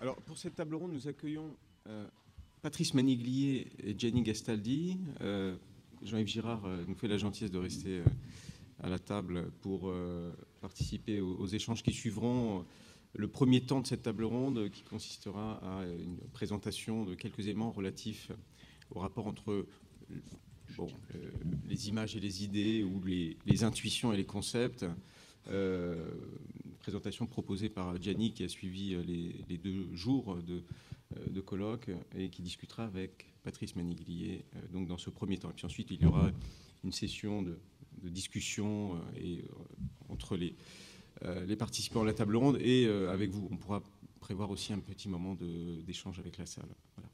Alors, pour cette table ronde, nous accueillons Patrice Maniglier et Gianni Gastaldi. Jean-Yves Girard nous fait la gentillesse de rester à la table pour participer aux échanges qui suivront. Le premier temps de cette table ronde qui consistera à une présentation de quelques éléments relatifs au rapport entre les images et les idées ou les intuitions et les concepts. Présentation proposée par Gianni qui a suivi les 2 jours de colloque et qui discutera avec Patrice Maniglier donc dans ce premier temps. Et puis ensuite, il y aura une session de discussion entre les participants à la table ronde et avec vous. On pourra prévoir aussi un petit moment d'échange avec la salle. Voilà.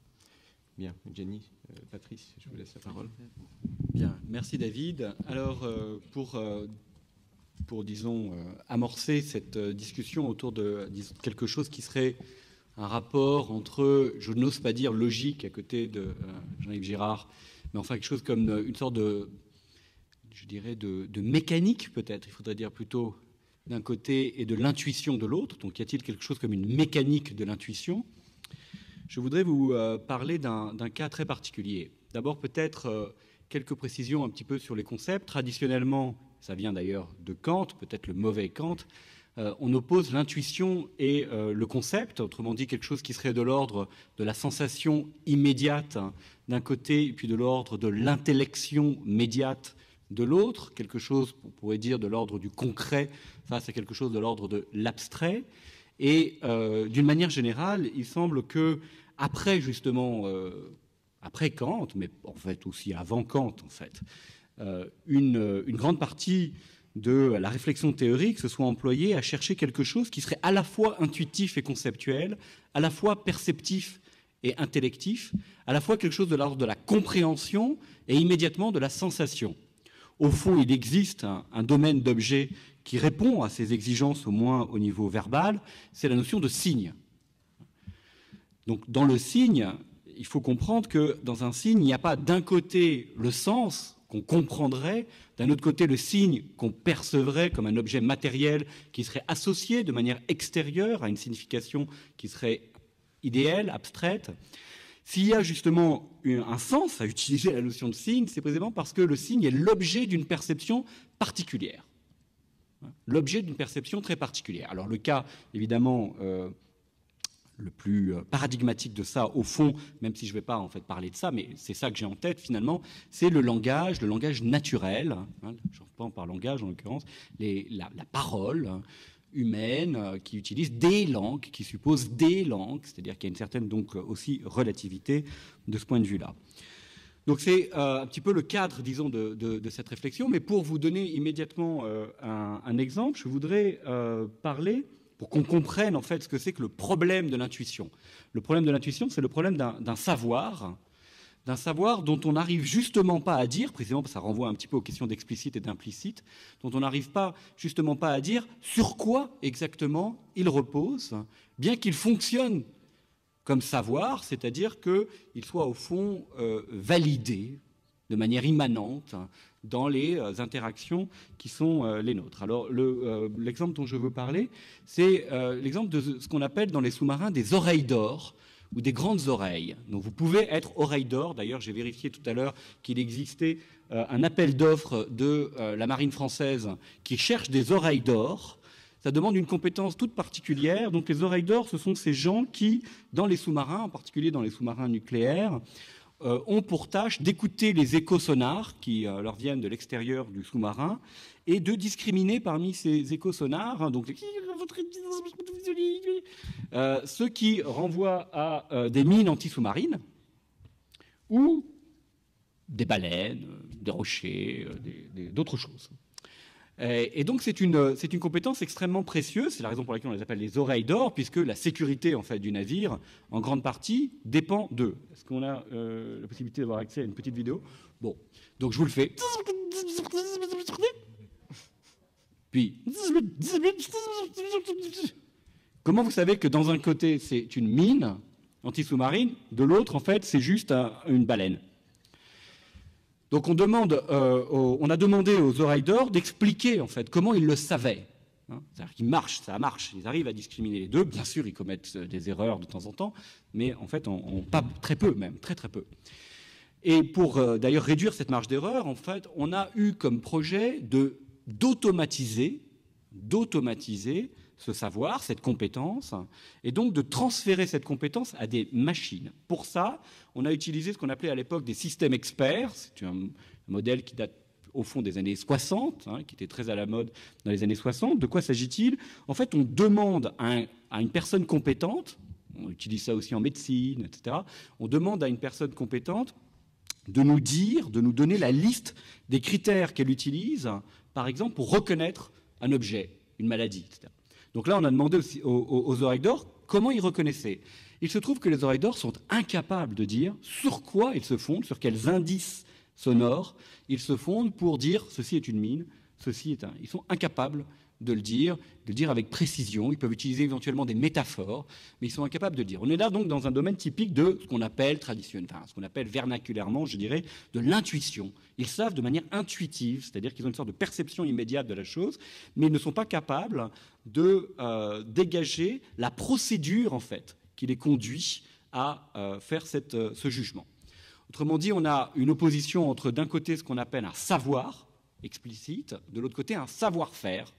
Bien, Gianni, Patrice, je vous laisse la parole. Bien, merci David. Alors, pour disons, amorcer cette discussion autour de quelque chose qui serait un rapport entre, je n'ose pas dire logique à côté de Jean-Yves Girard, mais enfin quelque chose comme une sorte de, je dirais, de mécanique peut-être, il faudrait dire plutôt d'un côté et de l'intuition de l'autre. Donc y a-t-il quelque chose comme une mécanique de l'intuition? Je voudrais vous parler d'un cas très particulier. D'abord peut-être quelques précisions un petit peu sur les concepts. Traditionnellement, ça vient d'ailleurs de Kant, peut-être le mauvais Kant, on oppose l'intuition et le concept, autrement dit quelque chose qui serait de l'ordre de la sensation immédiate d'un côté et puis de l'ordre de l'intellection médiate de l'autre, quelque chose, on pourrait dire, de l'ordre du concret face à quelque chose de l'ordre de l'abstrait. Et d'une manière générale, il semble que après justement, après Kant, mais en fait aussi avant Kant en fait, une grande partie de la réflexion théorique se soit employée à chercher quelque chose qui serait à la fois intuitif et conceptuel, à la fois perceptif et intellectif, à la fois quelque chose de l'ordre de la compréhension et immédiatement de la sensation. Au fond, il existe un domaine d'objets qui répond à ces exigences, au moins au niveau verbal, c'est la notion de signe. Donc dans le signe, il faut comprendre que dans un signe, il n'y a pas d'un côté le sens qu'on comprendrait, d'un autre côté le signe qu'on percevrait comme un objet matériel qui serait associé de manière extérieure à une signification qui serait idéale, abstraite. S'il y a justement un sens à utiliser la notion de signe, c'est précisément parce que le signe est l'objet d'une perception particulière. L'objet d'une perception très particulière. Alors le cas, évidemment, le plus paradigmatique de ça, au fond, même si je ne vais pas en fait parler de ça, mais c'est ça que j'ai en tête finalement, c'est le langage naturel, j'entends par langage en l'occurrence, la parole humaine qui utilise des langues, qui suppose des langues, c'est-à-dire qu'il y a une certaine donc aussi relativité de ce point de vue-là. Donc c'est un petit peu le cadre, disons, de cette réflexion, mais pour vous donner immédiatement un exemple, je voudrais parler, pour qu'on comprenne en fait ce que c'est que le problème de l'intuition. Le problème de l'intuition, c'est le problème d'un savoir dont on n'arrive justement pas à dire, précisément parce que ça renvoie un petit peu aux questions d'explicite et d'implicite, dont on n'arrive pas justement pas à dire sur quoi exactement il repose, bien qu'il fonctionne comme savoir, c'est-à-dire qu'il soit au fond validé de manière immanente dans les interactions qui sont les nôtres. Alors l'exemple dont je veux parler, c'est l'exemple de ce qu'on appelle dans les sous-marins des oreilles d'or ou des grandes oreilles. Donc vous pouvez être oreille d'or. D'ailleurs, j'ai vérifié tout à l'heure qu'il existait un appel d'offres de la marine française qui cherche des oreilles d'or. Ça demande une compétence toute particulière. Donc les oreilles d'or, ce sont ces gens qui, dans les sous-marins, en particulier dans les sous-marins nucléaires, ont pour tâche d'écouter les échos sonars qui leur viennent de l'extérieur du sous-marin et de discriminer parmi ces échos sonars, donc ceux qui renvoient à des mines anti-sous-marines ou des baleines, des rochers, d'autres choses. Et donc c'est une compétence extrêmement précieuse, c'est la raison pour laquelle on les appelle les oreilles d'or, puisque la sécurité en fait du navire, en grande partie, dépend d'eux. Est-ce qu'on a la possibilité d'avoir accès à une petite vidéo? Bon, donc je vous le fais. Puis, comment vous savez que dans un côté c'est une mine anti-sous-marine, de l'autre en fait c'est juste une baleine? Donc on a demandé aux oreilles d'or d'expliquer en fait comment ils le savaient. C'est-à-dire qu'ils marchent, ça marche, ils arrivent à discriminer les deux. Bien sûr, ils commettent des erreurs de temps en temps, mais en fait, pas très peu même, très très peu. Et pour d'ailleurs réduire cette marge d'erreur, en fait, on a eu comme projet d'automatiser ce savoir, cette compétence, et donc de transférer cette compétence à des machines. Pour ça, on a utilisé ce qu'on appelait à l'époque des systèmes experts. C'est un modèle qui date au fond des années 60, qui était très à la mode dans les années 60. De quoi s'agit-il? En fait, on demande à une personne compétente, on utilise ça aussi en médecine, etc., on demande à une personne compétente de nous donner la liste des critères qu'elle utilise, par exemple, pour reconnaître un objet, une maladie, etc. Donc là, on a demandé aux oreilles d'or comment ils reconnaissaient. Il se trouve que les oreilles d'or sont incapables de dire sur quoi ils se fondent, sur quels indices sonores ils se fondent pour dire ceci est une mine, ceci est un. Ils sont incapables de le dire avec précision. Ils peuvent utiliser éventuellement des métaphores, mais ils sont incapables de le dire. On est là donc dans un domaine typique de ce qu'on appelle ce qu'on appelle vernaculairement, je dirais, de l'intuition. Ils savent de manière intuitive, c'est-à-dire qu'ils ont une sorte de perception immédiate de la chose, mais ils ne sont pas capables de dégager la procédure en fait qui les conduit à faire ce jugement. Autrement dit, on a une opposition entre d'un côté ce qu'on appelle un savoir explicite, de l'autre côté un savoir-faire.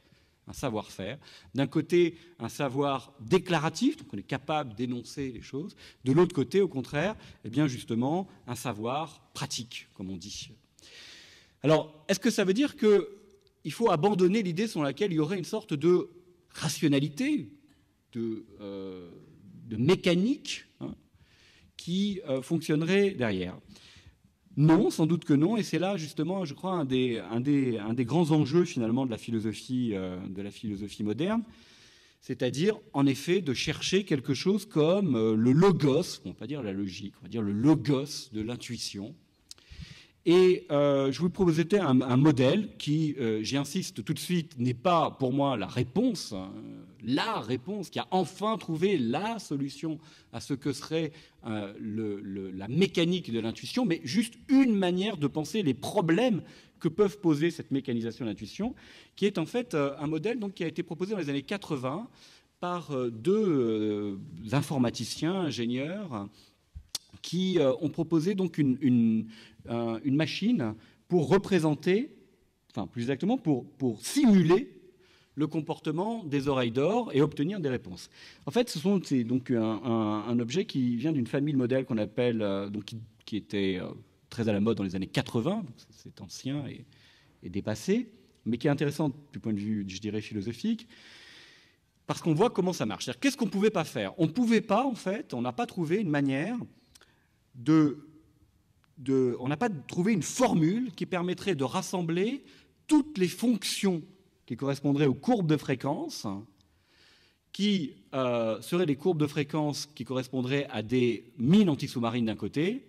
D'un côté, un savoir déclaratif, donc on est capable d'énoncer les choses. De l'autre côté, au contraire, eh bien justement, un savoir pratique, comme on dit. Alors, est-ce que ça veut dire qu'il faut abandonner l'idée selon laquelle il y aurait une sorte de rationalité, de mécanique qui fonctionnerait derrière? Non, sans doute que non, et c'est là justement, je crois, un des grands enjeux finalement de la philosophie moderne, c'est-à-dire en effet de chercher quelque chose comme le logos, on va pas dire la logique, on va dire le logos de l'intuition. Et je vous proposais un modèle qui, j'insiste tout de suite, n'est pas pour moi la réponse qui a enfin trouvé la solution à ce que serait la mécanique de l'intuition, mais juste une manière de penser les problèmes que peuvent poser cette mécanisation de l'intuition, qui est en fait un modèle donc, qui a été proposé dans les années 80 par deux informaticiens, ingénieurs, qui ont proposé donc une machine pour représenter, enfin plus exactement pour simuler le comportement des oreilles d'or et obtenir des réponses. En fait, c'est donc un objet qui vient d'une famille de modèles qu'on appelle, donc, qui était très à la mode dans les années 80, donc c'est ancien et dépassé, mais qui est intéressant du point de vue, je dirais, philosophique, parce qu'on voit comment ça marche. C'est-à-dire, qu'est-ce qu'on ne pouvait pas faire? On ne pouvait pas, en fait, on n'a pas trouvé une manière on n'a pas trouvé une formule qui permettrait de rassembler toutes les fonctions qui correspondraient aux courbes de fréquence, qui seraient des courbes de fréquence qui correspondraient à des mines anti-sous-marines d'un côté,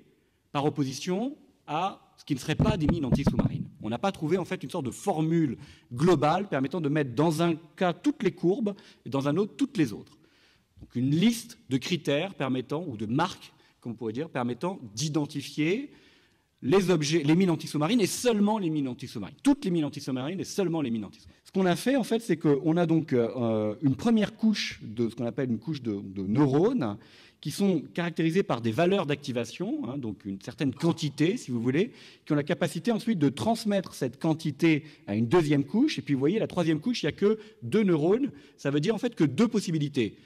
par opposition à ce qui ne serait pas des mines anti-sous-marines. On n'a pas trouvé en fait une sorte de formule globale permettant de mettre dans un cas toutes les courbes et dans un autre toutes les autres. Donc une liste de critères permettant, ou de marques, comme on pourrait dire, permettant d'identifier les objets, les mines anti-sous-marines et seulement les mines anti-sous-marines. Toutes les mines anti-sous-marines et seulement les mines anti-sous-marines. Ce qu'on a fait, en fait, c'est qu'on a donc une première couche de ce qu'on appelle une couche de neurones qui sont caractérisés par des valeurs d'activation, donc une certaine quantité, si vous voulez, qui ont la capacité ensuite de transmettre cette quantité à une deuxième couche. Et puis, vous voyez, la troisième couche, il n'y a que 2 neurones. Ça veut dire, en fait, que 2 possibilités.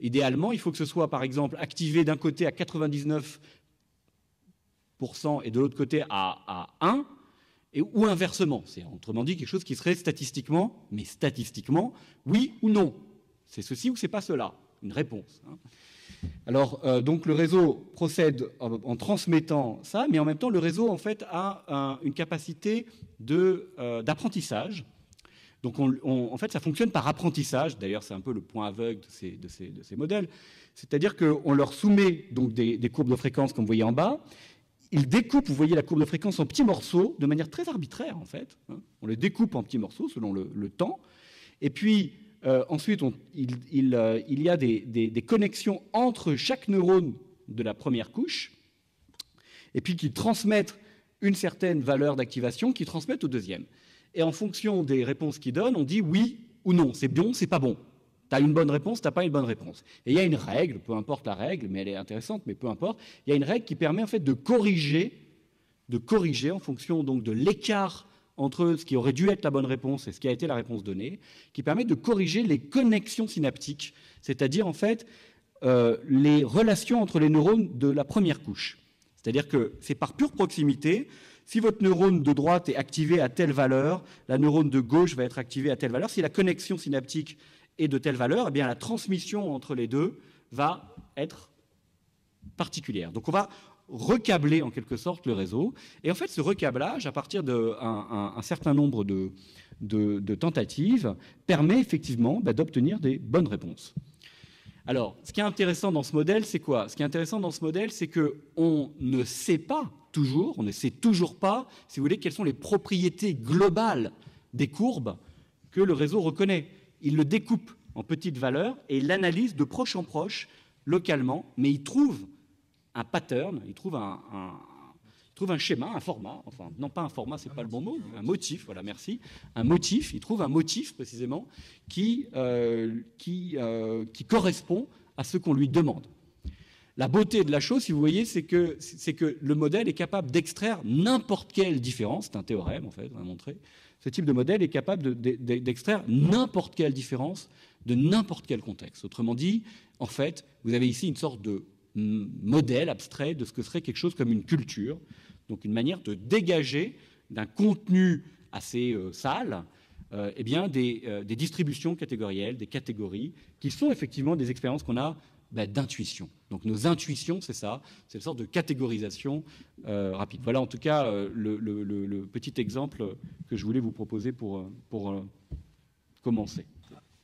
Idéalement, il faut que ce soit, par exemple, activé d'un côté à 99% et de l'autre côté à 1, ou inversement. C'est autrement dit quelque chose qui serait statistiquement, oui ou non. C'est ceci ou c'est pas cela. Une réponse. Alors, donc le réseau procède en transmettant ça, mais en même temps, le réseau, en fait, a une capacité d'apprentissage. Donc, en fait, ça fonctionne par apprentissage. D'ailleurs, c'est un peu le point aveugle de ces modèles. C'est-à-dire qu'on leur soumet donc des courbes de fréquence, comme vous voyez en bas. Ils découpent, vous voyez, la courbe de fréquence en petits morceaux, de manière très arbitraire, en fait. On les découpe en petits morceaux selon le temps. Et puis, ensuite, il y a des connexions entre chaque neurone de la première couche, et puis qui transmettent une certaine valeur d'activation, qui transmettent au deuxième. Et en fonction des réponses qu'ils donnent, on dit oui ou non, c'est bon, c'est pas bon. Tu as une bonne réponse, tu n'as pas une bonne réponse. Et il y a une règle, peu importe la règle, mais elle est intéressante, mais peu importe, il y a une règle qui permet en fait de corriger en fonction donc de l'écart entre ce qui aurait dû être la bonne réponse et ce qui a été la réponse donnée, qui permet de corriger les connexions synaptiques, c'est-à-dire en fait les relations entre les neurones de la première couche. C'est-à-dire que c'est par pure proximité. Si votre neurone de droite est activé à telle valeur, la neurone de gauche va être activée à telle valeur. Si la connexion synaptique est de telle valeur, eh bien la transmission entre les deux va être particulière. Donc on va recabler en quelque sorte le réseau. Et en fait, ce recablage, à partir d'un certain nombre de tentatives, permet effectivement d'obtenir des bonnes réponses. Alors, ce qui est intéressant dans ce modèle, c'est quoi? Ce qui est intéressant dans ce modèle, c'est qu'on ne sait pas toujours, on ne sait toujours pas, si vous voulez, quelles sont les propriétés globales des courbes que le réseau reconnaît. Il le découpe en petites valeurs et il l'analyse de proche en proche, localement, mais il trouve un pattern, il trouve un schéma, un format, enfin, non pas un format, c'est pas le bon mot, un motif, voilà, merci, un motif, il trouve un motif précisément qui correspond à ce qu'on lui demande. La beauté de la chose, si vous voyez, c'est que le modèle est capable d'extraire n'importe quelle différence, c'est un théorème en fait, on a montré, ce type de modèle est capable d'extraire n'importe quelle différence de n'importe quel contexte. Autrement dit, en fait, vous avez ici une sorte de modèle abstrait de ce que serait quelque chose comme une culture, donc une manière de dégager d'un contenu assez sale eh bien des distributions catégorielles, des catégories, qui sont effectivement des expériences qu'on a d'intuition. Donc nos intuitions, c'est ça, c'est une sorte de catégorisation rapide. Voilà en tout cas le petit exemple que je voulais vous proposer pour commencer.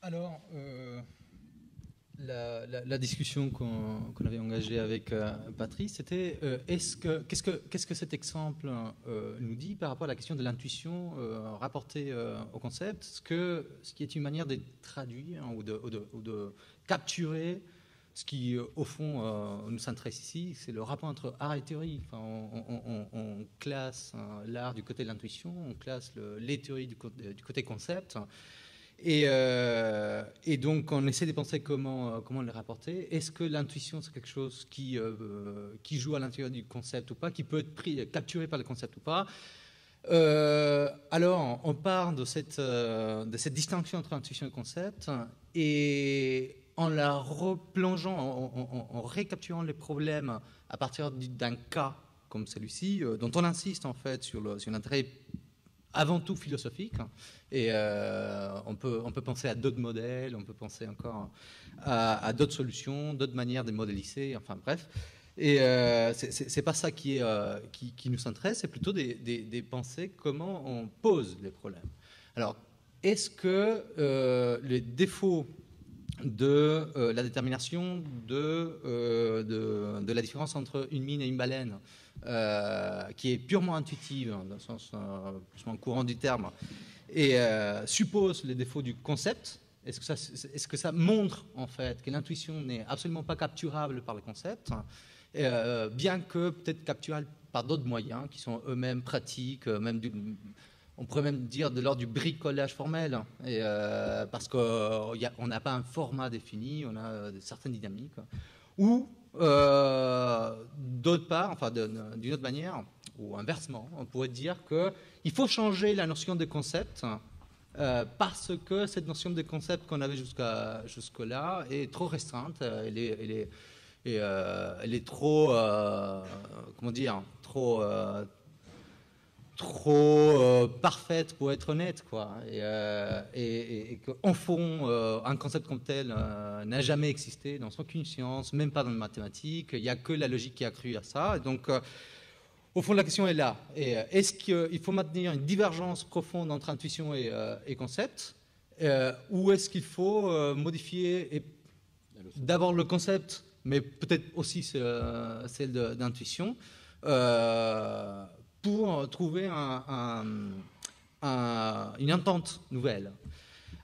Alors, la discussion qu'on avait engagée avec Patrice, c'était qu'est-ce que cet exemple nous dit par rapport à la question de l'intuition rapportée au concept, ce qui est une manière de traduire ou de capturer ce qui, au fond, nous intéresse ici, c'est le rapport entre art et théorie. Enfin, on classe l'art du côté de l'intuition, on classe les théories du côté concept. Et donc, on essaie de penser comment les rapporter. Est-ce que l'intuition, c'est quelque chose qui joue à l'intérieur du concept ou pas, qui peut être capturé par le concept ou pas? Alors, on part de cette distinction entre intuition et concept, et en la replongeant, en récapturant les problèmes à partir d'un cas comme celui-ci, dont on insiste en fait sur l'intérêt avant tout philosophique, et on peut penser à d'autres modèles, on peut penser encore à d'autres solutions, d'autres manières de modéliser, enfin bref. Et c'est pas ça qui nous intéresse, c'est plutôt des pensées comment on pose les problèmes. Alors, est-ce que les défauts de la détermination de la différence entre une mine et une baleine, qui est purement intuitive, dans le sens plus courant du terme, et suppose les défauts du concept? Est-ce que ça montre en fait que l'intuition n'est absolument pas capturable par le concept, bien que peut-être capturable par d'autres moyens qui sont eux-mêmes pratiques, on pourrait même dire de l'ordre du bricolage formel, parce qu'on n'a pas un format défini, on a certaines dynamiques. Ou, d'autre part, enfin d'une autre manière, ou inversement, on pourrait dire qu'il faut changer la notion de concept, parce que cette notion de concept qu'on avait jusque-là est trop restreinte, elle est trop, comment dire, trop parfaite pour être honnête, quoi. Et qu'en fond, un concept comme tel n'a jamais existé dans aucune science, même pas dans les mathématiques. Il n'y a que la logique qui a cru à ça. Et donc, au fond, la question est là. Est-ce qu'il faut maintenir une divergence profonde entre intuition et concept, ou est-ce qu'il faut modifier d'abord le concept, mais peut-être aussi celle d'intuition, pour trouver une entente nouvelle.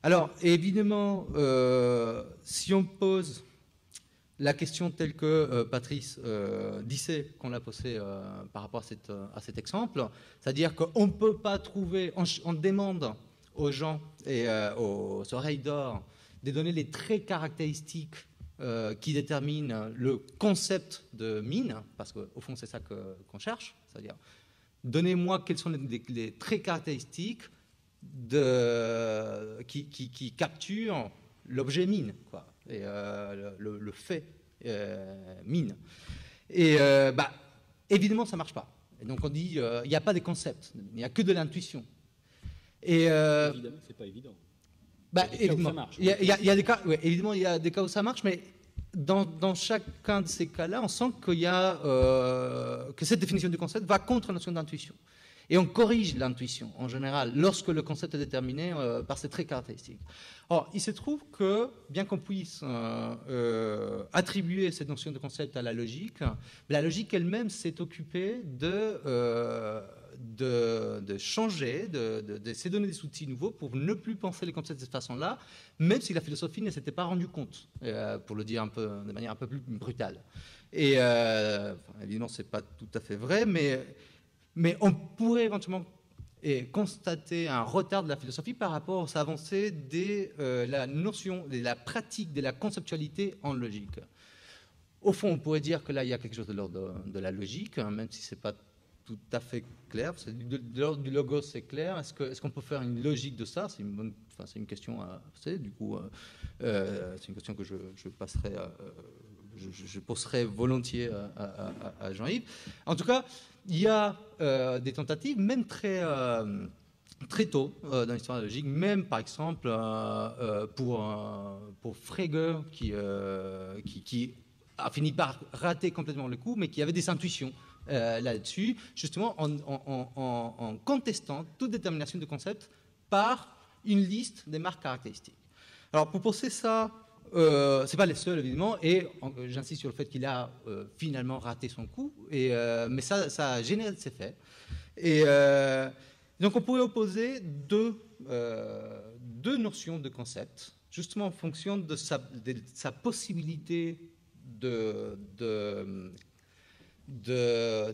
Alors, évidemment, si on pose la question telle que Patrice disait qu'on l'a posée par rapport à cet exemple, c'est-à-dire qu'on ne peut pas trouver, on demande aux gens et aux oreilles d'or de donner les traits caractéristiques qui déterminent le concept de mine, parce qu'au fond c'est ça qu'on cherche, c'est-à-dire donnez-moi quels sont les traits caractéristiques qui capturent l'objet mine, quoi, et le fait mine. Et évidemment ça ne marche pas. Et donc on dit il n'y a pas de concept, il n'y a que de l'intuition. Et évidemment, c'est pas évident. Évidemment, il y a des cas, ouais, évidemment, il y a des cas où ça marche, mais dans chacun de ces cas-là, on sent qu'il y a que cette définition du concept va contre la notion d'intuition. Et on corrige l'intuition, en général, lorsque le concept est déterminé par ses traits caractéristiques. Or, il se trouve que, bien qu'on puisse attribuer cette notion de concept à la logique elle-même s'est occupée de changer, de se donner des outils nouveaux pour ne plus penser les concepts de cette façon-là, même si la philosophie ne s'était pas rendue compte, pour le dire de manière un peu plus brutale. Et évidemment, ce n'est pas tout à fait vrai, mais on pourrait éventuellement constater un retard de la philosophie par rapport aux avancées de la notion, de la pratique de la conceptualité en logique. Au fond, on pourrait dire que là, il y a quelque chose de l'ordre de la logique, hein, même si ce n'est pas tout à fait clair. De l'ordre du logos, c'est clair. Est-ce qu'on peut faire une logique de ça? C'est une question à poser. Du coup, c'est une question que je passerai je poserai volontiers à Jean-Yves. En tout cas, il y a des tentatives, même très tôt dans l'histoire de la logique, même par exemple pour Frege, qui a fini par rater complètement le coup, mais qui avait des intuitions là-dessus, justement en contestant toute détermination de concept par une liste des marques caractéristiques. Alors, pour poser ça, c'est pas les seuls, évidemment, et j'insiste sur le fait qu'il a finalement raté son coup, mais ça a généré de ses faits. Et donc, on pourrait opposer deux notions de concept, justement en fonction de sa possibilité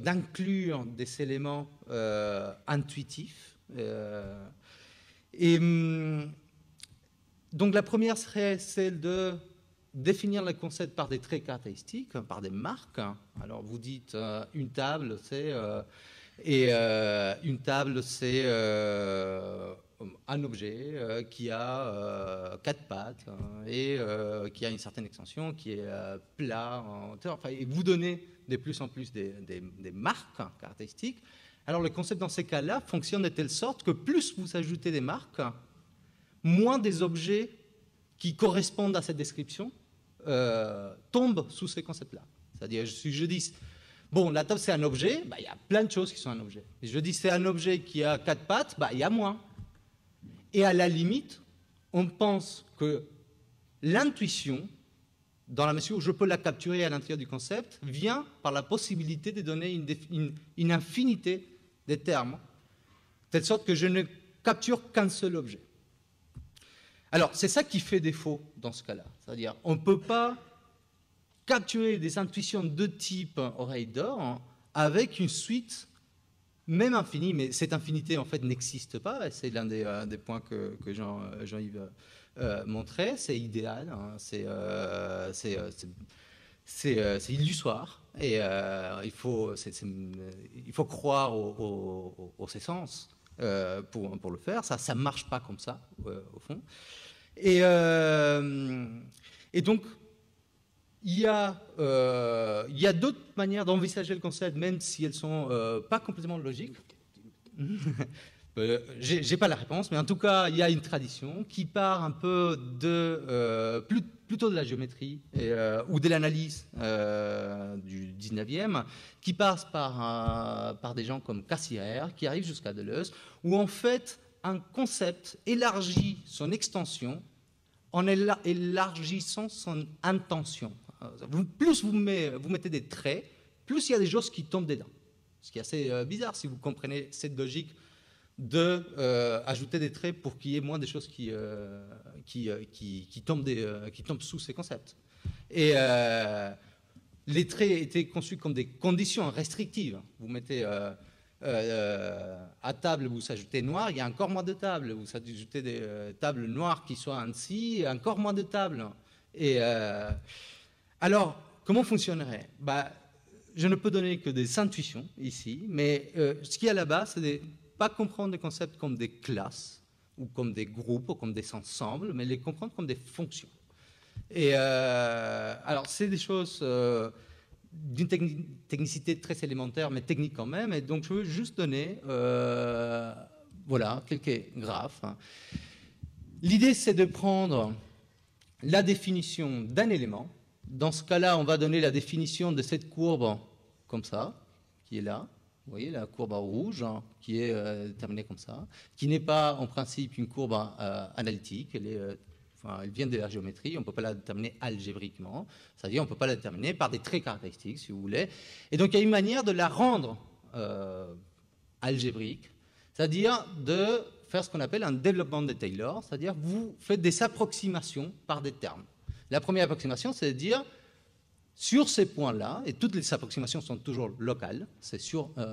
d'inclure des éléments intuitifs. Donc la première serait celle de définir le concept par des traits caractéristiques, par des marques. Alors vous dites une table, c'est un objet qui a 4 pattes et qui a une certaine extension, qui est plat en hauteur. Enfin, et vous donnez de plus en plus des marques caractéristiques. Alors le concept dans ces cas-là fonctionne de telle sorte que plus vous ajoutez des marques, moins des objets qui correspondent à cette description tombent sous ces concepts-là. C'est-à-dire, si je dis, bon, la table c'est un objet, il y a plein de choses qui sont un objet. Si je dis c'est un objet qui a 4 pattes, il y a moins. Et à la limite, on pense que l'intuition, dans la mesure où je peux la capturer à l'intérieur du concept, vient par la possibilité de donner une infinité de termes, de telle sorte que je ne capture qu'un seul objet. Alors, c'est ça qui fait défaut dans ce cas-là. C'est-à-dire, on ne peut pas capturer des intuitions de type oreille d'or avec une suite, même infinie, mais cette infinité, en fait, n'existe pas. C'est l'un des points que Jean-Yves montrait. C'est idéal, hein, c'est illusoire. Et il faut croire aux essences pour le faire. Ça ne marche pas comme ça, au fond. Et donc, il y a d'autres manières d'envisager le concept, même si elles ne sont pas complètement logiques. Je n'ai pas la réponse, mais en tout cas, il y a une tradition qui part un peu plutôt de la géométrie ou de l'analyse du 19e, qui passe par des gens comme Cassirer, qui arrivent jusqu'à Deleuze, où en fait, un concept élargit son extension en élargissant son intention. Plus vous mettez des traits, plus il y a des choses qui tombent dedans. Ce qui est assez bizarre si vous comprenez cette logique d'ajouter des traits pour qu'il y ait moins des choses qui tombent sous ces concepts. Et les traits étaient conçus comme des conditions restrictives. Vous mettez à table, vous ajoutez noir, il y a encore moins de tables. Vous ajoutez des tables noires qui soient ainsi, encore moins de tables. Et alors, comment fonctionnerait? Je ne peux donner que des intuitions ici, mais ce qui est à la base, c'est de ne pas comprendre des concepts comme des classes, ou comme des groupes, ou comme des ensembles, mais les comprendre comme des fonctions. Et alors, c'est des choses d'une technicité très élémentaire, mais technique quand même. Et donc, je veux juste donner voilà, quelques graphes. L'idée, c'est de prendre la définition d'un élément. Dans ce cas-là, on va donner la définition de cette courbe comme ça, qui est là. Vous voyez, la courbe rouge, qui est déterminée comme ça, qui n'est pas en principe une courbe analytique. Elle vient de la géométrie, on ne peut pas la déterminer algébriquement, c'est-à-dire on ne peut pas la déterminer par des traits caractéristiques, si vous voulez. Et donc il y a une manière de la rendre algébrique, c'est-à-dire de faire ce qu'on appelle un développement de Taylor, c'est-à-dire vous faites des approximations par des termes. La première approximation, c'est de dire, sur ces points-là, et toutes les approximations sont toujours locales, c'est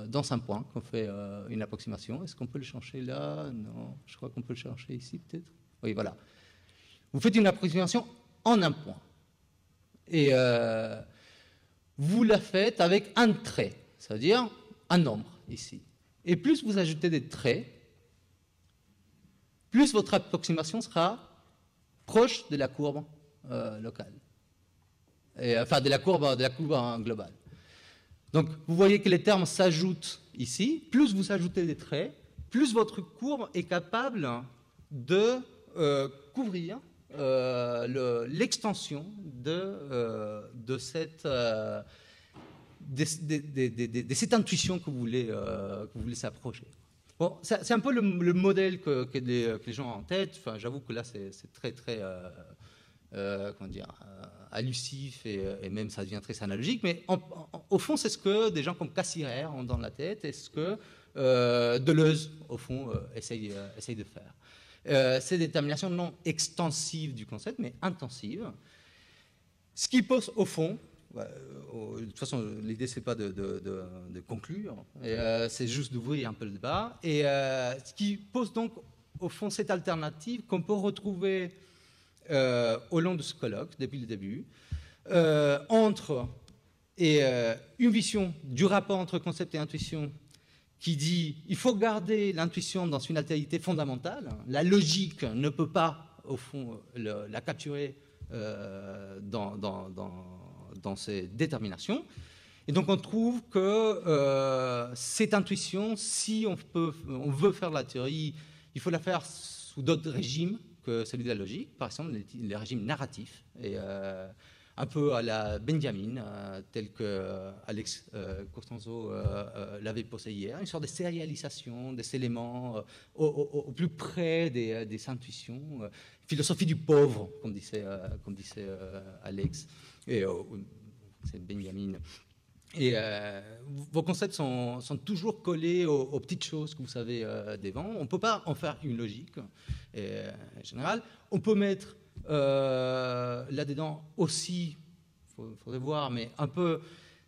dans un point qu'on fait une approximation. Est-ce qu'on peut le chercher là? Non, je crois qu'on peut le chercher ici peut-être. Oui, voilà. Vous faites une approximation en un point. Et vous la faites avec un trait, c'est-à-dire un nombre ici. Et plus vous ajoutez des traits, plus votre approximation sera proche de la courbe locale. Enfin, de la courbe globale. Donc, vous voyez que les termes s'ajoutent ici. Plus vous ajoutez des traits, plus votre courbe est capable de couvrir l'extension de cette intuition que vous voulez s'approcher. Bon, c'est un peu le modèle que les gens ont en tête. Enfin, j'avoue que là, c'est très, très allusif et même ça devient très analogique. Mais au fond, c'est ce que des gens comme Cassirer ont dans la tête et ce que Deleuze, au fond, essaye de faire. C'est des déterminations non extensives du concept, mais intensives. Ce qui pose au fond, de toute façon, l'idée, ce n'est pas de conclure, c'est juste d'ouvrir un peu le débat. Et ce qui pose donc, au fond, cette alternative qu'on peut retrouver au long de ce colloque, depuis le début, entre une vision du rapport entre concept et intuition qui dit il faut garder l'intuition dans une altérité fondamentale. La logique ne peut pas, au fond, la capturer dans ses déterminations. Et donc on trouve que cette intuition, si on veut faire la théorie, il faut la faire sous d'autres régimes que celui de la logique, par exemple les régimes narratifs, et un peu à la Benjamin, tel que Alex Costanzo l'avait posé hier, une sorte de sérialisation des éléments au plus près des intuitions, philosophie du pauvre, comme disait Alex, et c'est Benjamin. Et vos concepts sont toujours collés aux petites choses que vous savez devant. On ne peut pas en faire une logique en général. On peut mettre là-dedans aussi, il faudrait voir, mais un peu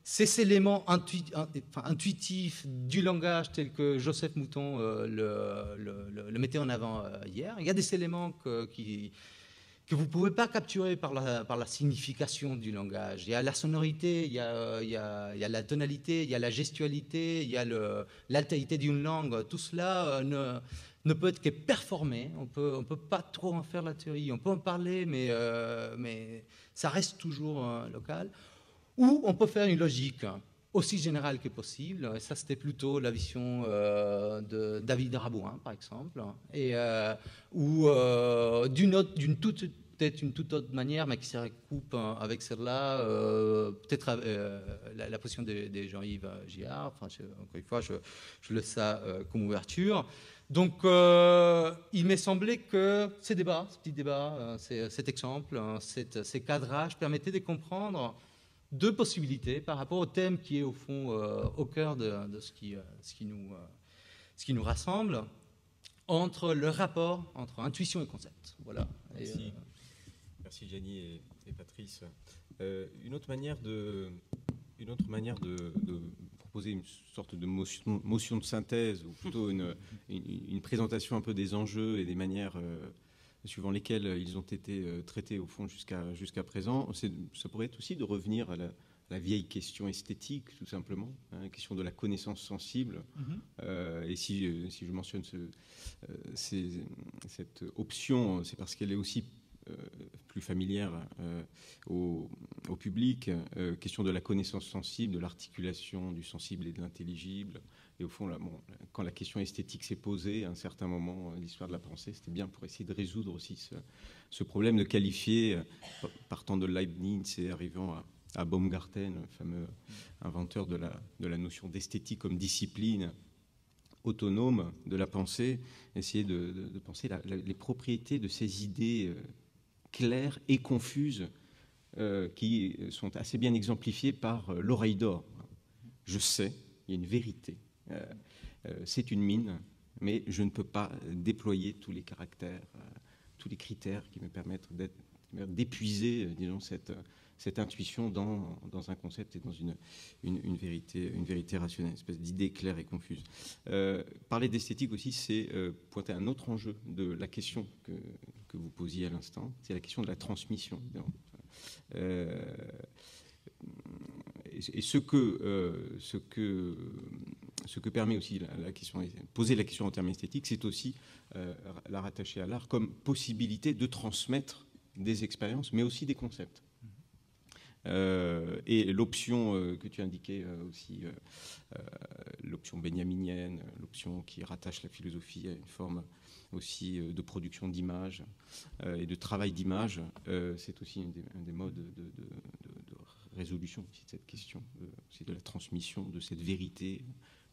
ces éléments intuitifs du langage tels que Joseph Mouton le mettait en avant hier. Il y a des éléments que vous ne pouvez pas capturer par la signification du langage. Il y a la sonorité, il y a la tonalité, il y a la gestualité, il y a l'altérité d'une langue. Tout cela ne peut être que performé. On peut pas trop en faire la théorie. On peut en parler, mais ça reste toujours local. Ou on peut faire une logique aussi générale que possible. Et ça, c'était plutôt la vision de David Rabouin, par exemple, ou d'une toute autre manière, mais qui se recoupe avec celle-là, peut-être la position de Jean-Yves Girard. Enfin, encore une fois, je laisse ça comme ouverture. Donc, il m'est semblé que ce petit débat, cet exemple, ces cadrages permettaient de comprendre deux possibilités par rapport au thème qui est au fond au cœur de ce qui nous rassemble, entre le rapport entre intuition et concept. Voilà. Merci Gianni et Patrice. Une autre manière de proposer une sorte de motion de synthèse, ou plutôt une présentation un peu des enjeux et des manières suivant lesquelles ils ont été traités au fond jusqu'à présent. Ça pourrait être aussi de revenir à la vieille question esthétique, tout simplement, hein, la question de la connaissance sensible. Et si je mentionne cette option, c'est parce qu'elle est aussi plus familière au public, question de la connaissance sensible, de l'articulation du sensible et de l'intelligible. Et au fond, là, quand la question esthétique s'est posée, à un certain moment de l'histoire de la pensée, c'était bien pour essayer de résoudre aussi ce problème de qualifier, partant de Leibniz et arrivant à Baumgarten, le fameux inventeur de la notion d'esthétique comme discipline autonome de la pensée, essayer de penser les propriétés de ces idées claires et confuses qui sont assez bien exemplifiées par l'oreille d'or. Je sais, il y a une vérité. C'est une mine, mais je ne peux pas déployer tous les caractères, tous les critères qui me permettent d'épuiser, disons, cette intuition dans un concept et dans une vérité rationnelle, une espèce d'idée claire et confuse. Parler d'esthétique aussi, c'est pointer un autre enjeu de la question que vous posiez à l'instant, c'est la question de la transmission. Et ce que permet aussi la question, poser la question en termes esthétiques, c'est aussi la rattacher à l'art comme possibilité de transmettre des expériences, mais aussi des concepts. Et l'option que tu indiquais aussi, l'option benjaminienne, l'option qui rattache la philosophie à une forme aussi de production d'images et de travail d'images, c'est aussi un des modes de résolution aussi de cette question, aussi de la transmission de cette vérité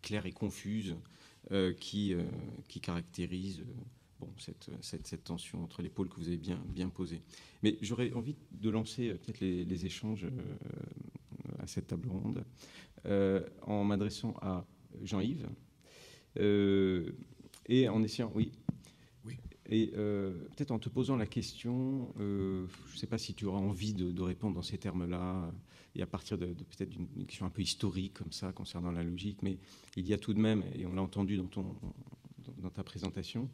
claire et confuse qui caractérise cette tension entre les pôles que vous avez bien posée. Mais j'aurais envie de lancer peut-être les échanges à cette table ronde en m'adressant à Jean-Yves et en essayant, oui. Et peut-être en te posant la question, je ne sais pas si tu auras envie de répondre dans ces termes-là, et à partir de peut-être d'une question un peu historique comme ça concernant la logique, mais il y a tout de même, et on l'a entendu dans ta présentation,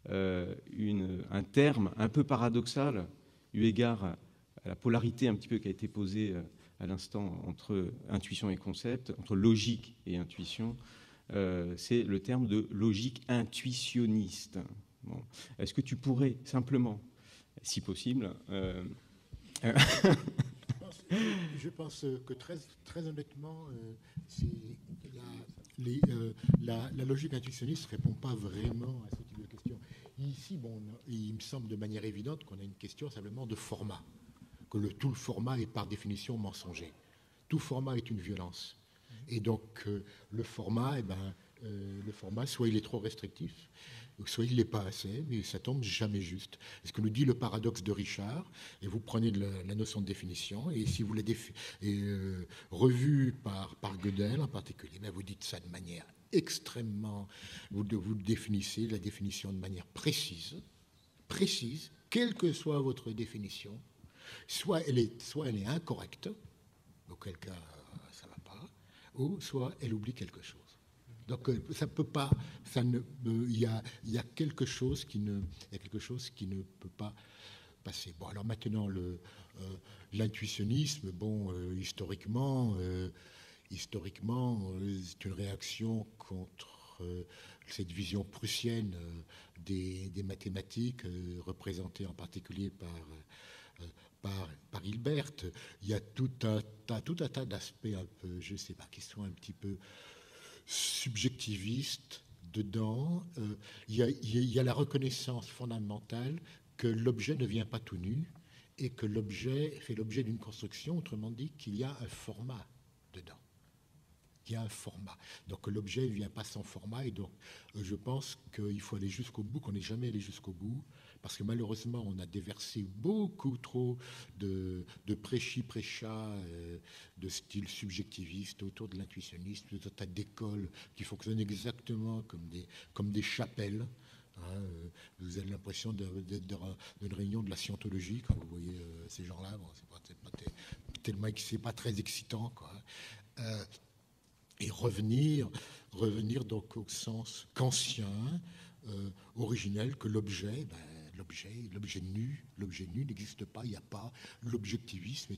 un terme un peu paradoxal, eu égard à la polarité un petit peu qui a été posée à l'instant entre intuition et concept, entre logique et intuition, c'est le terme de logique intuitionniste. Bon. Est-ce que tu pourrais simplement, si possible... Je pense que très honnêtement, la logique intuitionniste ne répond pas vraiment à ce type de question. Ici, il me semble de manière évidente qu'on a une question simplement de format, que tout le format est par définition mensonger. Tout format est une violence. Et donc, le format, soit il est trop restrictif, soit il ne l'est pas assez, mais ça tombe jamais juste. C'est ce que nous dit le paradoxe de Richard, et vous prenez la notion de définition, et si vous la revue par Gödel en particulier, vous dites ça de manière extrêmement... Vous définissez la définition de manière précise, quelle que soit votre définition, soit elle est incorrecte, auquel cas ça ne va pas, ou soit elle oublie quelque chose. Donc ça peut pas, il y a quelque chose qui ne peut pas passer. Bon, alors maintenant l'intuitionnisme, historiquement, c'est une réaction contre cette vision prussienne des mathématiques, représentée en particulier par Hilbert. Il y a tout un tas d'aspects un peu, je sais pas, qui sont un petit peu subjectiviste dedans. Il y a la reconnaissance fondamentale que l'objet ne vient pas tout nu et que l'objet fait l'objet d'une construction, autrement dit qu'il y a un format dedans. Il y a un format. Donc l'objet ne vient pas sans format, et donc je pense qu'il faut aller jusqu'au bout, qu'on n'est jamais allé jusqu'au bout, parce que malheureusement on a déversé beaucoup trop de prêchi-prêcha de style subjectiviste autour de l'intuitionnisme, de tas d'écoles qui fonctionnent exactement comme des chapelles. Vous avez l'impression d'être dans une réunion de la scientologie quand vous voyez ces gens-là. C'est pas très excitant, quoi. et revenir donc au sens kantien, originel, que l'objet, l'objet nu n'existe pas, il n'y a pas. L'objectivisme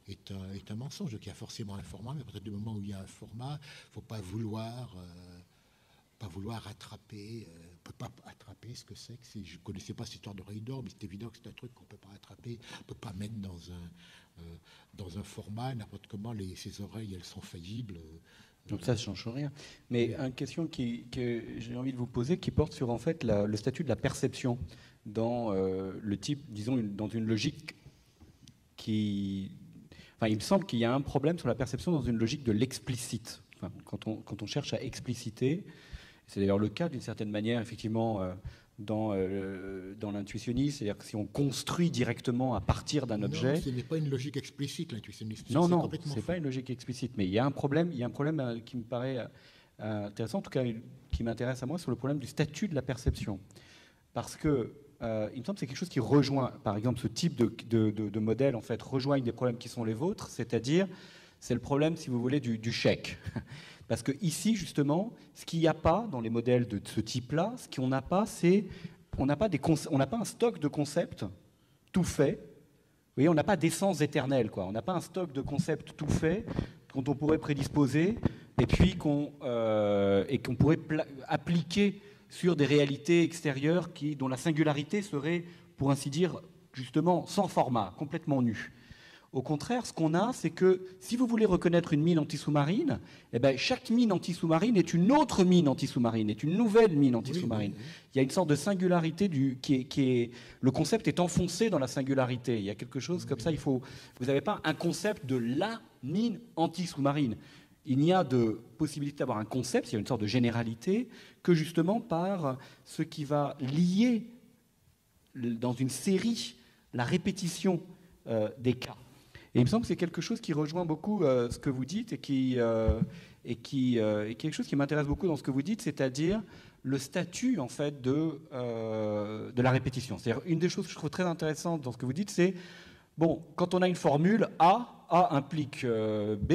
est un mensonge. Donc il y a forcément un format, mais à partir du moment où il y a un format, il ne faut pas vouloir attraper. On ne peut pas attraper ce que c'est. Je ne connaissais pas cette histoire d'oreille d'or, mais c'est évident que c'est un truc qu'on ne peut pas attraper. On ne peut pas mettre dans un format n'importe comment. Ces oreilles, elles sont faillibles. Donc ça ne change rien. Mais une question que j'ai envie de vous poser qui porte sur en fait le statut de la perception dans le type, disons, dans une logique qui... Enfin, il me semble qu'il y a un problème sur la perception dans une logique de l'explicite. Enfin, quand on cherche à expliciter, c'est d'ailleurs le cas d'une certaine manière, effectivement, dans l'intuitionnisme, c'est-à-dire que si on construit directement à partir d'un objet... Non, ce n'est pas une logique explicite, l'intuitionnisme. Non, ce n'est pas une logique explicite, mais il y a un problème qui me paraît intéressant, en tout cas qui m'intéresse à moi, sur le problème du statut de la perception. Parce que il me semble que c'est quelque chose qui rejoint, par exemple, ce type de modèle, en fait, rejoignent des problèmes qui sont les vôtres, c'est-à-dire, c'est le problème, si vous voulez, du chèque. Parce que ici, justement, ce qu'il n'y a pas dans les modèles de ce type-là, ce qu'on n'a pas, c'est on n'a pas un stock de concepts tout fait. Vous voyez, on n'a pas d'essence éternelle, quoi. On n'a pas un stock de concepts tout fait dont on pourrait prédisposer et puis qu'on pourrait appliquer sur des réalités extérieures dont la singularité serait, pour ainsi dire, justement, sans format, complètement nue. Au contraire, ce qu'on a, c'est que si vous voulez reconnaître une mine anti-sous-marine, eh ben, chaque mine anti-sous-marine est une autre mine anti-sous-marine, est une nouvelle mine anti-sous-marine. Oui. Il y a une sorte de singularité le concept est enfoncé dans la singularité. Il y a quelque chose comme ça. Vous n'avez pas un concept de la mine anti-sous-marine. Il n'y a de possibilité d'avoir un concept, il y a une sorte de généralité, que justement par ce qui va lier dans une série la répétition des cas. Et il me semble que c'est quelque chose qui rejoint beaucoup ce que vous dites et quelque chose qui m'intéresse beaucoup dans ce que vous dites, c'est-à-dire le statut en fait de la répétition. C'est-à-dire une des choses que je trouve très intéressantes dans ce que vous dites, c'est bon, quand on a une formule A implique B.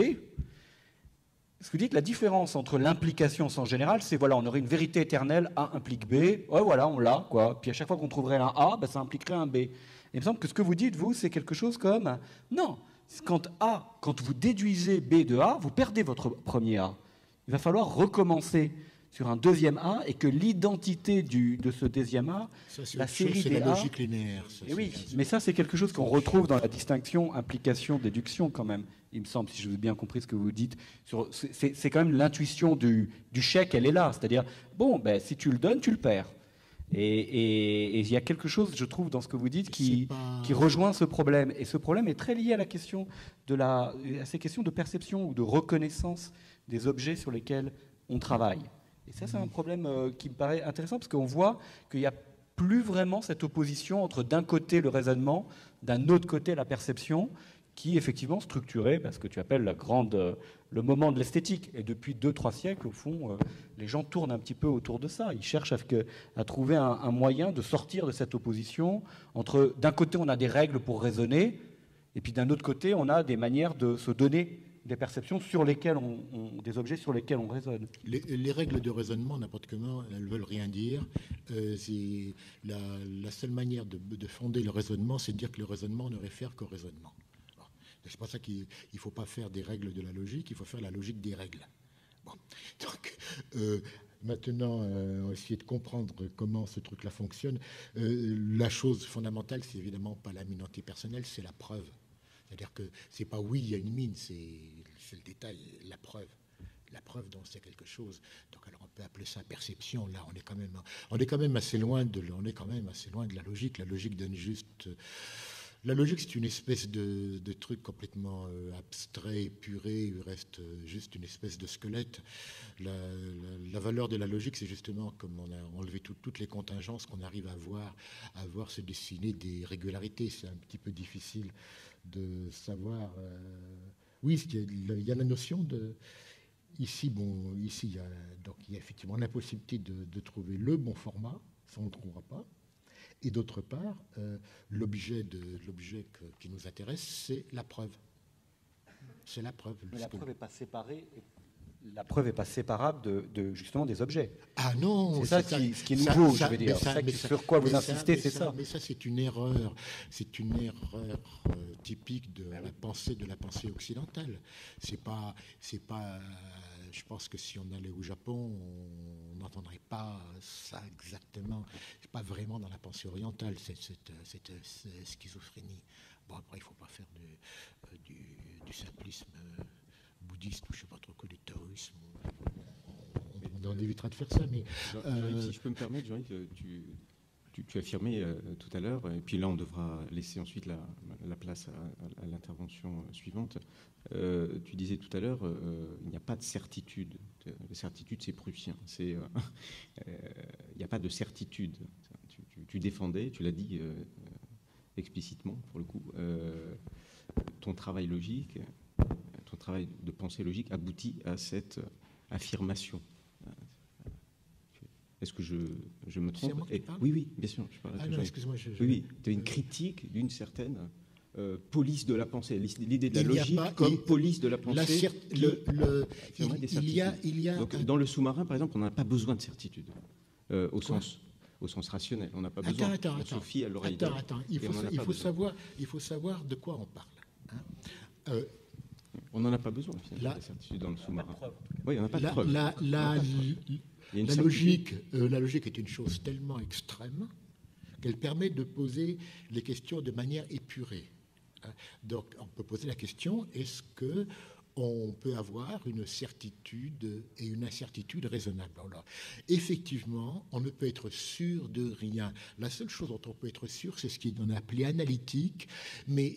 Ce que vous dites, la différence entre l'implication au sens général, c'est voilà, on aurait une vérité éternelle, A implique B, ouais, voilà, on l'a, quoi. Puis à chaque fois qu'on trouverait un A, ben, ça impliquerait un B. Et il me semble que ce que vous dites, vous, c'est quelque chose comme non, quand vous déduisez B de A, vous perdez votre premier A. Il va falloir recommencer sur un deuxième A et que l'identité de ce deuxième A, la série des A... C'est la logique linéaire. Et oui, mais ça, c'est quelque chose qu'on retrouve dans la distinction implication-déduction quand même, il me semble, si je vous ai bien compris ce que vous dites. C'est quand même l'intuition du chèque, elle est là. C'est-à-dire, bon, ben, si tu le donnes, tu le perds. Et il y a quelque chose, je trouve, dans ce que vous dites qui rejoint ce problème. Et ce problème est très lié à à ces questions de perception ou de reconnaissance des objets sur lesquels on travaille. Et ça, c'est un problème qui me paraît intéressant parce qu'on voit qu'il n'y a plus vraiment cette opposition entre d'un côté le raisonnement, d'un autre côté la perception, qui est effectivement structurée, parce que tu appelles le moment de l'esthétique. Et depuis 2-3 siècles, au fond, les gens tournent un petit peu autour de ça. Ils cherchent à trouver un moyen de sortir de cette opposition entre, d'un côté, on a des règles pour raisonner, et puis d'un autre côté, on a des manières de se donner des perceptions sur lesquelles des objets sur lesquels on raisonne. Les règles de raisonnement, n'importe comment, elles ne veulent rien dire. La seule manière de fonder le raisonnement, c'est de dire que le raisonnement ne réfère qu'au raisonnement. C'est pour ça qu'il ne faut pas faire des règles de la logique, il faut faire la logique des règles. Bon. Donc, maintenant, on va essayer de comprendre comment ce truc-là fonctionne. La chose fondamentale, c'est évidemment pas la mine antipersonnelle, c'est la preuve. C'est-à-dire que c'est pas oui, il y a une mine, c'est le détail, la preuve. La preuve dont c'est quelque chose. Donc alors on peut appeler ça perception. Là, on est quand même assez loin de la logique. La logique donne juste. La logique, c'est une espèce de truc complètement abstrait, épuré. Il reste juste une espèce de squelette. La valeur de la logique, c'est justement comme on a enlevé toutes les contingences qu'on arrive à voir se dessiner des régularités. C'est un petit peu difficile de savoir. Oui, il y a la notion de. Ici, il y a effectivement l'impossibilité de trouver le bon format. Ça, on ne le trouvera pas. Et d'autre part, l'objet qui nous intéresse, c'est la preuve. C'est la preuve. Mais la preuve n'est pas séparée la preuve n'est pas séparable justement des objets. Ah non, c'est ça ce qui est nouveau, je veux dire. Sur quoi vous insistez, c'est ça. Mais ça, c'est une erreur. C'est une erreur typique de la pensée occidentale. C'est pas. Je pense que si on allait au Japon, on n'entendrait pas ça exactement. C'est pas vraiment dans la pensée orientale, cette schizophrénie. Bon, après, il ne faut pas faire du simplisme bouddhiste ou je ne sais pas trop quoi, du taoïsme. On évitera de faire ça, mais... Si je peux me permettre, Jean-Yves, tu affirmais tout à l'heure, et puis là on devra laisser ensuite la place à l'intervention suivante. Tu disais tout à l'heure, il n'y a pas de certitude. La certitude, c'est prussien. Il n'y a pas de certitude. Tu défendais, tu l'as dit explicitement, pour le coup, ton travail logique, ton travail de pensée logique aboutit à cette affirmation. Est-ce que je me trompe? Oui, bien sûr. Je parle non, excuse-moi. Oui, tu as une critique d'une certaine police de la pensée, l'idée de la logique comme police de la pensée. Donc, dans le sous-marin, par exemple, on n'a pas besoin de certitude au sens rationnel. On n'a pas besoin. Attends. Sophie à l'oreille. Attends. Il faut savoir de quoi on parle. Hein. On n'en a pas besoin, finalement, la certitude dans le sous-marin. Oui, on n'a pas de preuve. La logique est une chose tellement extrême qu'elle permet de poser les questions de manière épurée. Donc, on peut poser la question, est-ce qu'on peut avoir une certitude et une incertitude raisonnable? Alors, effectivement, on ne peut être sûr de rien. La seule chose dont on peut être sûr, c'est ce qu'on a appelé analytique, mais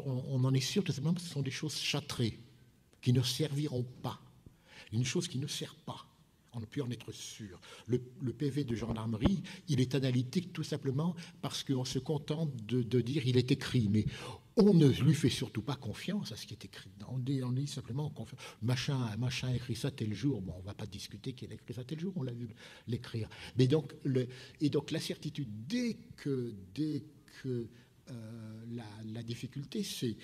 on en est sûr tout simplement parce que ce sont des choses châtrées, qui ne serviront pas. Une chose qui ne sert pas. On ne peut en être sûr. Le PV de gendarmerie, il est analytique tout simplement parce qu'on se contente de dire il est écrit. Mais on ne lui fait surtout pas confiance à ce qui est écrit. On dit simplement confiance. Machin a écrit ça tel jour. Bon, on ne va pas discuter qu'il a écrit ça tel jour. On l'a vu l'écrire. Mais donc, la certitude, dès que la difficulté, c'est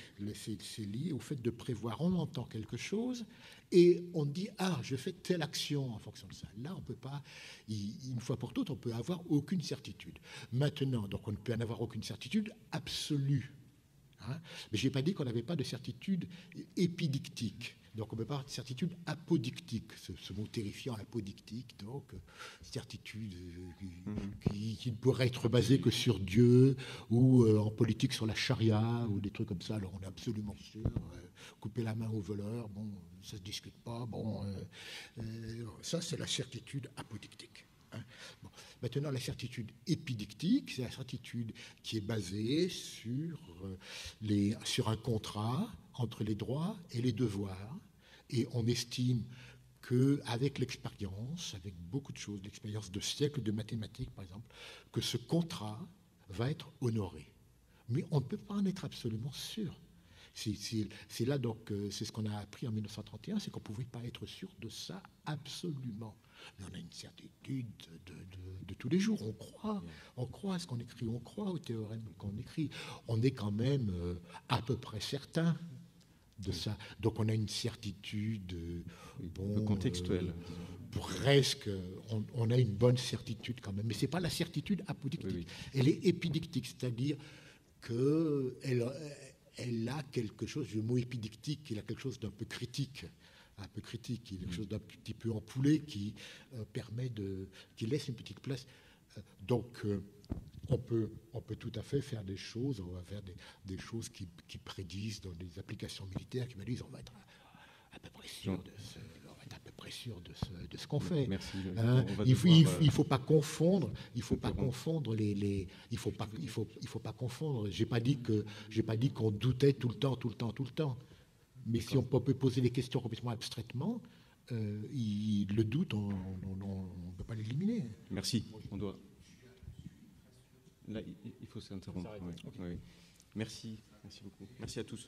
lié au fait de prévoir. On entend quelque chose et on dit je fais telle action en fonction de ça. Là, on peut pas, une fois pour toutes, on peut avoir aucune certitude. Maintenant, donc on ne peut en avoir aucune certitude absolue. Hein, mais je n'ai pas dit qu'on n'avait pas de certitude épidictique. Donc on ne peut pas avoir de certitude apodictique, ce mot terrifiant, apodictique, donc certitude qui ne pourrait être basée que sur Dieu ou en politique sur la charia ou des trucs comme ça. Alors on est absolument sûr, couper la main au voleur, bon, ça ne se discute pas, bon, ça c'est la certitude apodictique. Hein. Bon. Maintenant, la certitude épidictique, c'est la certitude qui est basée sur un contrat entre les droits et les devoirs. Et on estime qu'avec l'expérience, avec beaucoup de choses, l'expérience de siècles de mathématiques, par exemple, que ce contrat va être honoré. Mais on ne peut pas en être absolument sûr. C'est là, donc, c'est ce qu'on a appris en 1931, c'est qu'on ne pouvait pas être sûr de ça absolument. Mais on a une certitude de tous les jours. On croit à ce qu'on écrit, on croit au théorème qu'on écrit. On est quand même à peu près certain de ça. Donc on a une certitude contextuelle. Presque, on a une bonne certitude quand même. Mais ce n'est pas la certitude apodictique. Oui. Elle est épidictique, c'est-à-dire qu'elle a quelque chose, le mot épidictique, il a quelque chose d'un peu critique. Il y a quelque chose d'un petit peu empoulé qui laisse une petite place. Donc, on peut tout à fait faire des choses. On va faire des choses qui prédisent dans des applications militaires qui me disent on va être à peu près sûr de ce qu'on fait. Merci. Il faut pas confondre. Il faut pas confondre il faut pas confondre. J'ai pas dit qu'on doutait tout le temps. Mais si on peut poser des questions complètement abstraitement, le doute, on ne peut pas l'éliminer. Merci. On doit. Là, il faut s'interrompre. Oui. Merci beaucoup. Merci à tous.